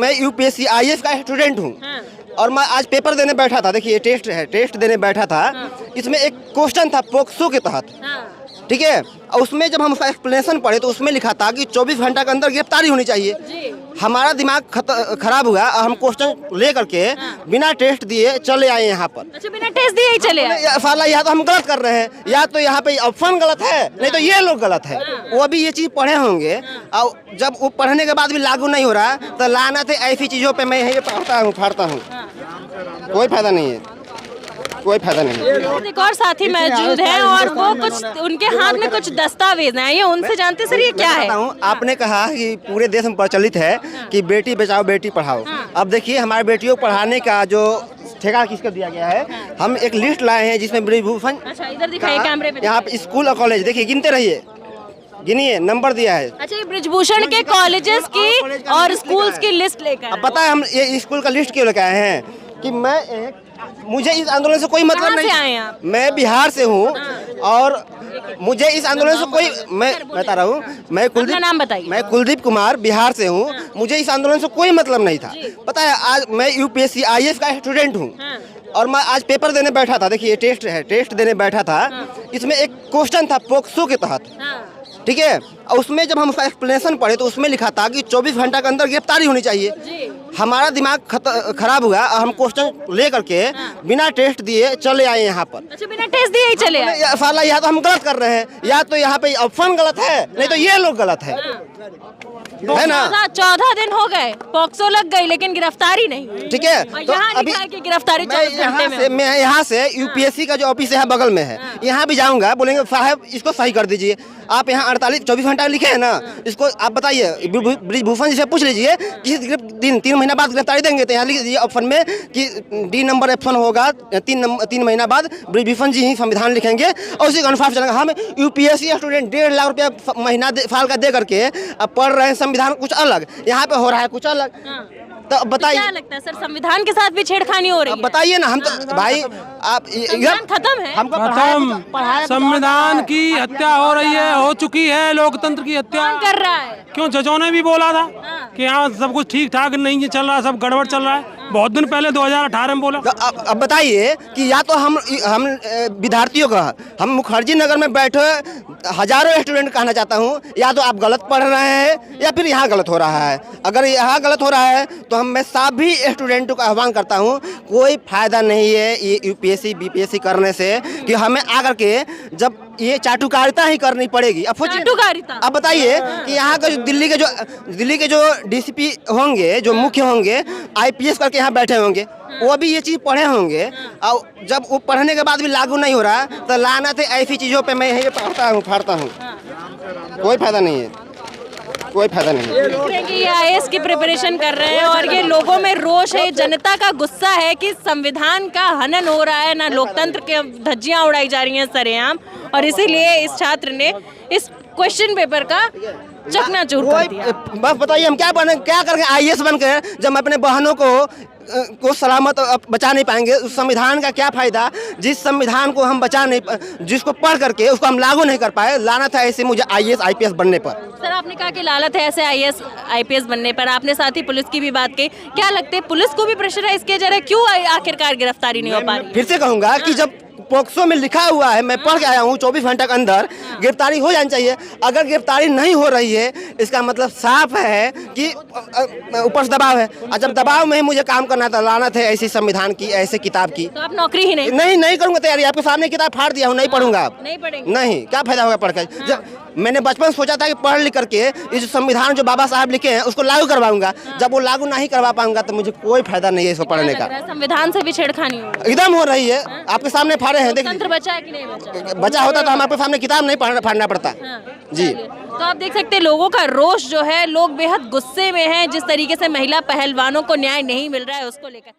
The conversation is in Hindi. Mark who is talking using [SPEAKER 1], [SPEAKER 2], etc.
[SPEAKER 1] मैं यूपीएससी आईएएस का स्टूडेंट हूँ।
[SPEAKER 2] हाँ।
[SPEAKER 1] और मैं आज पेपर देने बैठा था। देखिए टेस्ट है, टेस्ट देने बैठा था। इसमें एक क्वेश्चन था पोक्सो के तहत, ठीक है। और उसमें जब हम उसका एक्सप्लेनेशन पढ़े तो उसमें लिखा था कि 24 घंटा के अंदर गिरफ्तारी होनी चाहिए
[SPEAKER 2] जी।
[SPEAKER 1] हमारा दिमाग खराब हुआ और हम क्वेश्चन ले करके बिना टेस्ट दिए चले आए यहाँ पर।
[SPEAKER 2] अच्छा, बिना टेस्ट दिए ही चले आए?
[SPEAKER 1] साला या तो हम गलत कर रहे हैं, या तो यहाँ पे ऑप्शन गलत है, नहीं तो ये लोग गलत है। वो भी ये चीज़ पढ़े होंगे और जब वो पढ़ने के बाद भी लागू नहीं हो रहा तो लानत है ऐसी चीज़ों पे मैं यही पढ़ता हूँ फाड़ता हूँ। कोई फायदा नहीं है, कोई फायदा नहीं है।
[SPEAKER 2] एक और साथी मौजूद हैं और वो कुछ उनके हाथ में कुछ दस्तावेज हैं, ये उनसे जानते सर ये क्या है?
[SPEAKER 1] आपने कहा कि पूरे देश में प्रचलित है कि बेटी बचाओ बेटी पढ़ाओ। अब देखिए हमारे बेटियों को पढ़ाने का जो ठेका किसको दिया गया है, हम एक लिस्ट लाए हैं जिसमें ब्रिजभूषण,
[SPEAKER 2] अच्छा इधर दिखाइए कैमरे पे,
[SPEAKER 1] यहाँ पे स्कूल और कॉलेज देखिए गिनते रहिए, गिनिए नंबर दिया है।
[SPEAKER 2] अच्छा ये ब्रिजभूषण के कॉलेजेस की और स्कूल्स की लिस्ट लेकर?
[SPEAKER 1] अब पता है हम ये स्कूल का लिस्ट क्यों लेकर आए हैं कि मुझे इस आंदोलन से कोई मतलब नहीं।
[SPEAKER 2] आए आप?
[SPEAKER 1] मैं बिहार से हूँ और मुझे इस आंदोलन से कोई, मैं बता रहा हूँ, मैं
[SPEAKER 2] नाम बताइए।
[SPEAKER 1] मैं कुलदीप कुमार बिहार से हूँ। मुझे इस आंदोलन से कोई मतलब नहीं था। पता है आज मैं यूपीएससी आईएएस का स्टूडेंट हूँ और मैं आज पेपर देने बैठा था। देखिए टेस्ट है, टेस्ट देने बैठा था। इसमें एक क्वेश्चन था पोक्सो के तहत, ठीक है। और उसमें जब हम उसका एक्सप्लेनेशन पढ़े तो उसमें लिखा था कि 24 घंटा के अंदर गिरफ्तारी होनी चाहिए हमारा दिमाग खराब हुआ और हम क्वेश्चन ले करके बिना टेस्ट दिए चले आए यहाँ पर।
[SPEAKER 2] अच्छा, बिना टेस्ट दिए ही चले आए?
[SPEAKER 1] साला या तो हम गलत कर रहे हैं, या तो यहाँ पे ऑप्शन गलत है, नहीं तो ये लोग गलत है ना।
[SPEAKER 2] 14 दिन हो गए, पॉक्सो लग गई लेकिन गिरफ्तारी नहीं,
[SPEAKER 1] ठीक है।
[SPEAKER 2] तो अभी गिरफ्तारी 24 घंटे में।
[SPEAKER 1] मैं यहाँ से यूपीएससी का जो ऑफिस है बगल में है, यहाँ भी जाऊँगा, बोलेंगे साहब इसको सही कर दीजिए। आप यहाँ 24 घंटा लिखे हैं ना, इसको आप बताइए ब्रिजभूषण जी से पूछ लीजिए किस दिन 3 महीना बाद गिरफ्तारी देंगे, तो यहाँ लिख दीजिए ऑप्शन में कि डी नंबर ऑप्शन होगा 3 महीना बाद ब्रिजभूषण जी ही संविधान लिखेंगे और उसी के अनुसार चलेंगे। हम यूपीएससी स्टूडेंट 1.5 लाख रुपया महीना साल का दे करके अब पढ़ रहे हैं, संविधान कुछ अलग, यहाँ पे हो रहा है कुछ अलग। तो बताइए
[SPEAKER 2] क्या लगता है सर, संविधान के साथ भी छेड़खानी हो रही है?
[SPEAKER 1] बताइए ना। हम तो भाई आप
[SPEAKER 2] खत्म है,
[SPEAKER 1] हमको
[SPEAKER 3] खत्म, संविधान की हत्या हो रही है, हो चुकी है, लोकतंत्र की हत्या
[SPEAKER 2] कर रहा है।
[SPEAKER 3] क्यों जजों ने भी बोला था कि यहाँ सब कुछ ठीक ठाक नहीं चल रहा, सब गड़बड़ चल रहा है, बहुत दिन पहले 2018 में बोला।
[SPEAKER 1] तो अब बताइए कि या तो हम विद्यार्थियों का, हम मुखर्जी नगर में बैठे हजारों स्टूडेंट कहना चाहता हूँ, या तो आप गलत पढ़ रहे हैं या फिर यहाँ गलत हो रहा है। अगर यहाँ गलत हो रहा है तो मैं सभी स्टूडेंटों का आह्वान करता हूँ, कोई फायदा नहीं है ये यूपीएससी बीपीएससी करने से, कि हमें आकर के जब ये चाटुकारिता ही करनी पड़ेगी। अब बताइए कि यहाँ का दिल्ली के जो डीसीपी होंगे, जो मुख्य होंगे, आईपीएस करके यहाँ बैठे होंगे, वो भी ये चीज़ पढ़े होंगे और जब वो पढ़ने के बाद भी लागू नहीं हो रहा तो लानत है ऐसी चीज़ों पे मैं यही पढ़ता हूँ फाड़ता हूँ। कोई फायदा नहीं है, कोई फायदा नहीं है।
[SPEAKER 2] ये आईएएस की प्रिपरेशन कर रहे हैं और ये लोगों में रोष है, जनता का गुस्सा है कि संविधान का हनन हो रहा है, ना लोकतंत्र के धज्जियां उड़ाई जा रही हैं सरेआम, और इसीलिए इस छात्र ने इस क्वेश्चन पेपर का चकनाचूर कर दिया।
[SPEAKER 1] बस बताइए हम क्या करके आईएएस बनकर जब अपने बहनों को सलामत बचा नहीं पाएंगे, उस संविधान का क्या फायदा जिस संविधान को हम बचा नहीं, जिसको पढ़ करके उसको हम लागू नहीं कर पाए। लानत है ऐसे मुझे आईएएस आईपीएस बनने पर।
[SPEAKER 2] सर आपने कहा कि लानत है ऐसे आईएएस आईपीएस बनने पर, आपने साथ ही पुलिस की भी बात की, क्या लगता है पुलिस को भी प्रेशराइज किया जा रहा है, क्यों आखिरकार गिरफ्तारी नहीं हो पा रही?
[SPEAKER 1] फिर से कहूँगा कि जब पोक्सो में लिखा हुआ है, मैं पढ़ के आया हूँ 24 घंटे के अंदर गिरफ्तारी हो जानी चाहिए। अगर गिरफ्तारी नहीं हो रही है इसका मतलब साफ है कि ऊपर से दबाव है, और जब दबाव में ही मुझे काम करना था, लानत है ऐसी संविधान की, ऐसे किताब की।
[SPEAKER 2] तो आप नौकरी ही
[SPEAKER 1] नहीं करूँगा तैयारी। आपके सामने किताब फाड़ दिया हूँ, नहीं पढ़ूंगा।
[SPEAKER 2] नहीं पढ़ेंगे?
[SPEAKER 1] नहीं, क्या फायदा होगा पढ़कर। जब मैंने बचपन सोचा था कि पढ़ लिख करके इस संविधान जो बाबा साहब लिखे हैं उसको लागू करवाऊंगा, जब वो लागू नहीं करवा पाऊंगा तो मुझे कोई फायदा नहीं है इसको पढ़ने का।
[SPEAKER 2] संविधान से भी छेड़खानी
[SPEAKER 1] एकदम हो रही है, आपके सामने फाड़े हैं।
[SPEAKER 2] तंत्र बचा है कि नहीं बचा?
[SPEAKER 1] बचा होता तो हम आपके सामने किताब नहीं फाड़ना पड़ता। जी,
[SPEAKER 2] तो आप देख सकते हैं लोगों का रोष जो है, लोग बेहद गुस्से में हैं जिस तरीके से महिला पहलवानों को न्याय नहीं मिल रहा है उसको लेकर।